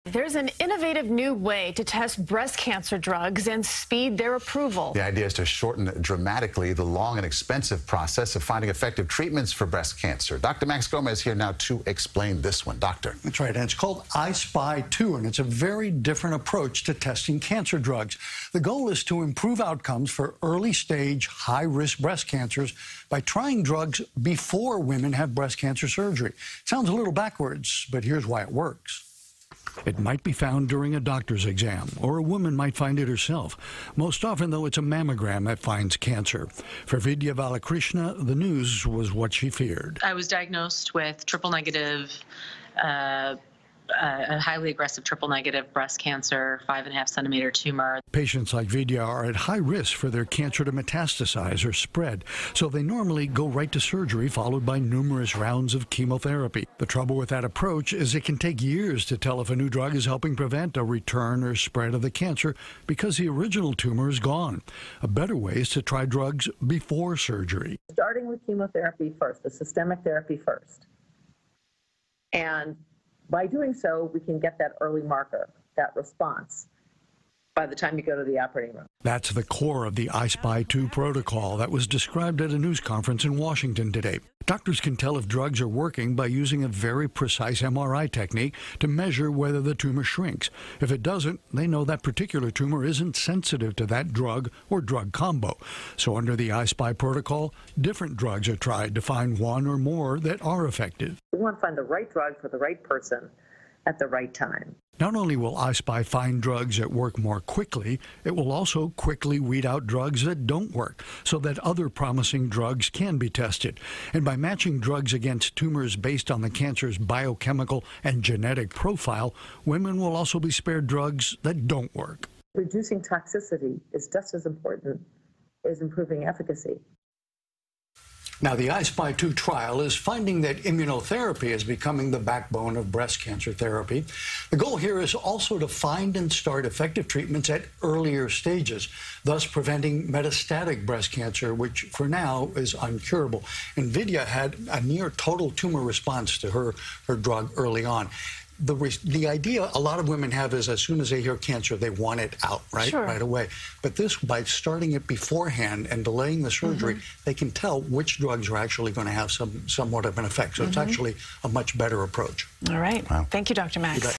There's an innovative new way to test breast cancer drugs and speed their approval. The idea is to shorten dramatically the long and expensive process of finding effective treatments for breast cancer. Dr. Max Gomez here now to explain this one. Doctor. That's right, and it's called I-SPY 2, and it's a very different approach to testing cancer drugs. The goal is to improve outcomes for early-stage, high-risk breast cancers by trying drugs before women have breast cancer surgery. Sounds a little backwards, but here's why it works. It might be found during a doctor's exam, or a woman might find it herself. Most often, though, it's a mammogram that finds cancer. For Vidya Balakrishna, the news was what she feared. I was diagnosed with triple-negative, a highly aggressive triple-negative breast cancer, 5.5-centimeter tumor. Patients like Vidya are at high risk for their cancer to metastasize or spread, so they normally go right to surgery, followed by numerous rounds of chemotherapy. The trouble with that approach is it can take years to tell if a new drug is helping prevent a return or spread of the cancer because the original tumor is gone. A better way is to try drugs before surgery. Starting with chemotherapy first, the systemic therapy first. And by doing so, we can get that early marker, that response, by the time you go to the operating room. That's the core of the I-SPY 2 protocol that was described at a news conference in Washington today. Doctors can tell if drugs are working by using a very precise MRI technique to measure whether the tumor shrinks. If it doesn't, they know that particular tumor isn't sensitive to that drug or drug combo. So under the I-SPY protocol, different drugs are tried to find one or more that are effective. We want to find the right drug for the right person at the right time. Not only will I-SPY find drugs that work more quickly, it will also quickly weed out drugs that don't work so that other promising drugs can be tested. And by matching drugs against tumors based on the cancer's biochemical and genetic profile, women will also be spared drugs that don't work. Reducing toxicity is just as important as improving efficacy. Now, the I-SPY 2 trial is finding that immunotherapy is becoming the backbone of breast cancer therapy. The goal here is also to find and start effective treatments at earlier stages, thus preventing metastatic breast cancer, which for now is uncurable. And Vidya had a near total tumor response to her drug early on. The idea a lot of women have is as soon as they hear cancer, they want it out, right? Sure. Right away. But this, by starting it beforehand and delaying the surgery, they can tell which drugs are actually going to have somewhat of an effect. So it's actually a much better approach. All right. Wow. Thank you, Dr. Max.